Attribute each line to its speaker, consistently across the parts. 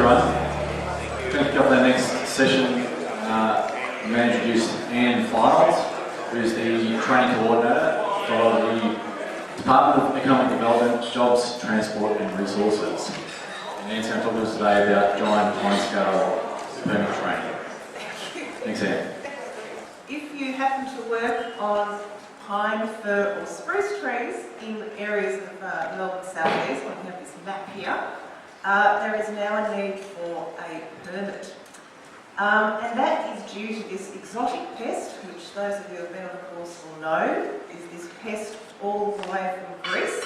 Speaker 1: everyone. Going to kick off our next session. I'm going to introduce Anne Files, who's the training coordinator for the Department of Economic Development, Jobs, Transport and Resources. And Anne's going to talk to us today about giant timescale permit training. Thanks, Anne.
Speaker 2: If you happen to work on pine, fir or spruce trees in areas of Melbourne South East, like we have this map here, there is now a need for a permit. And that is due to this exotic pest, which those of you who have been on the course will know, is this pest all the way from Greece,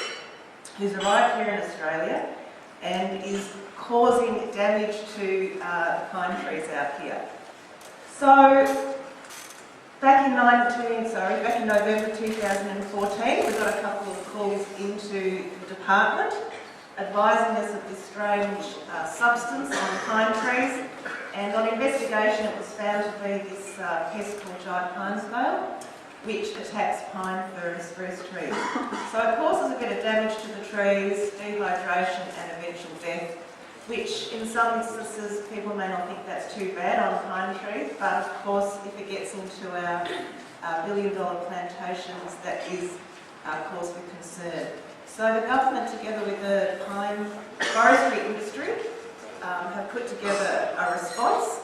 Speaker 2: who's arrived here in Australia and is causing damage to the pine trees out here. So, back in November 2014, we got a couple of calls into the department advising us of this strange substance on pine trees, and on investigation it was found to be this pest called giant pine scale, which attacks pine, fir and spruce trees. So it causes a bit of damage to the trees, dehydration and eventual death, which in some instances people may not think that's too bad on pine trees, but of course if it gets into our billion-dollar plantations, that is cause for concern. So the government, together with the pine forestry industry, have put together a response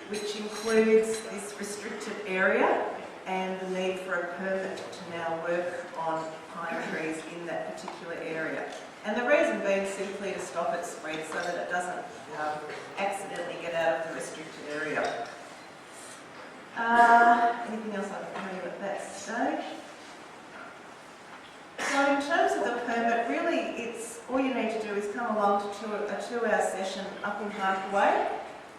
Speaker 2: which includes this restricted area and the need for a permit to now work on pine trees in that particular area. And the reason being simply to stop it spread so that it doesn't accidentally get out of the restricted area. Anything else I can tell you at that stage? So in terms of the permit, really it's all you need to do is come along to a 2-hour session up in Harkaway,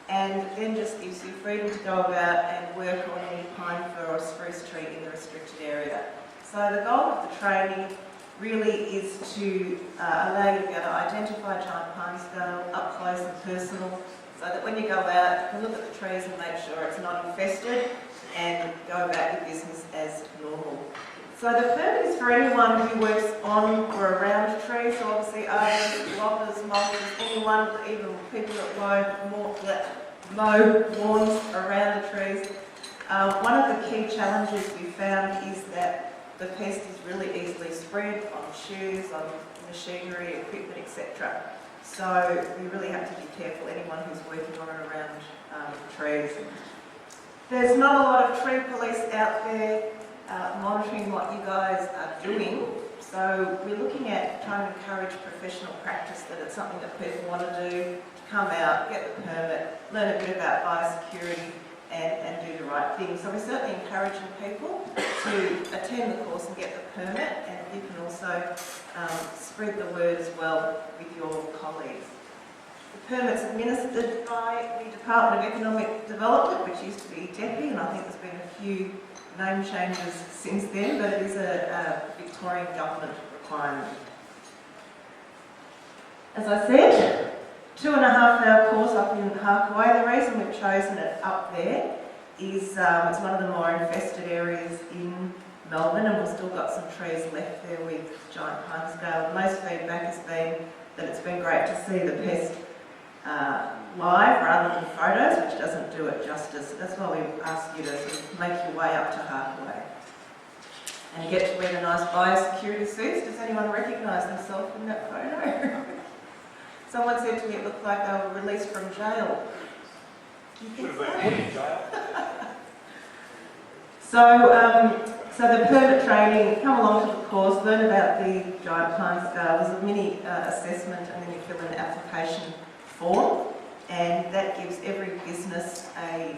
Speaker 2: and then just gives you freedom to go about and work on any pine, fir or spruce tree in the restricted area. So the goal of the training really is to allow you to be able to identify giant pine scale up close and personal, so that when you go out you can look at the trees and make sure it's not infested and go about your business as normal. So the permit is for anyone who works on or around trees, so obviously arborists, loppers, mulchers, anyone, even people that mow lawns around the trees. One of the key challenges we found is that the pest is really easily spread on shoes, on machinery, equipment, etc. So we really have to be careful, anyone who's working on or around trees. There's not a lot of tree police out there monitoring what you guys are doing, so we're looking at trying to encourage professional practice, that it's something that people want to do, come out, get the permit, learn a bit about biosecurity and do the right thing. So we're certainly encouraging people to attend the course and get the permit, and you can also spread the word as well with your colleagues. The permit's administered by the Department of Economic Development, which used to be DEPI, and I think there's been a few name changes since then, but it is a Victorian government requirement. As I said, 2.5-hour course up in Harkaway. The reason we've chosen it up there is it's one of the more infested areas in Melbourne, and we've still got some trees left there with giant pine scale. Most feedback has been that it's been great to see the pest live rather than photos, which doesn't do it justice. That's why we ask you to sort of make your way up to Harkaway and get to wear the nice biosecurity suits. Does anyone recognise themselves in that photo? Someone said to me it looked like they were released from jail. Do you think so? So the permit training, come along to the course, learn about the giant pine scale. There's a mini assessment, and then you fill in an application form, and that gives every business a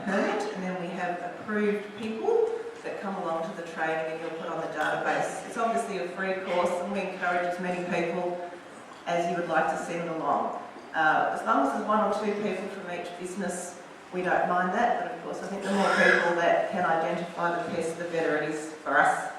Speaker 2: permit, and then we have approved people that come along to the training and you'll put on the database. It's obviously a free course, and we encourage as many people as you would like to send along. As long as there's 1 or 2 people from each business, we don't mind that, but of course I think the more people that can identify the pest, the better it is for us.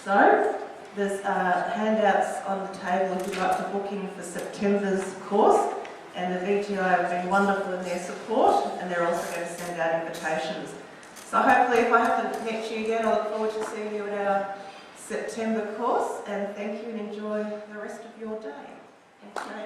Speaker 2: So, there's handouts on the table if you'd like to book in for September's course, and the VTIO have been wonderful in their support, and they're also going to send out invitations. So hopefully if I have to meet you again, I look forward to seeing you at our September course, and thank you and enjoy the rest of your day. Thanks very much.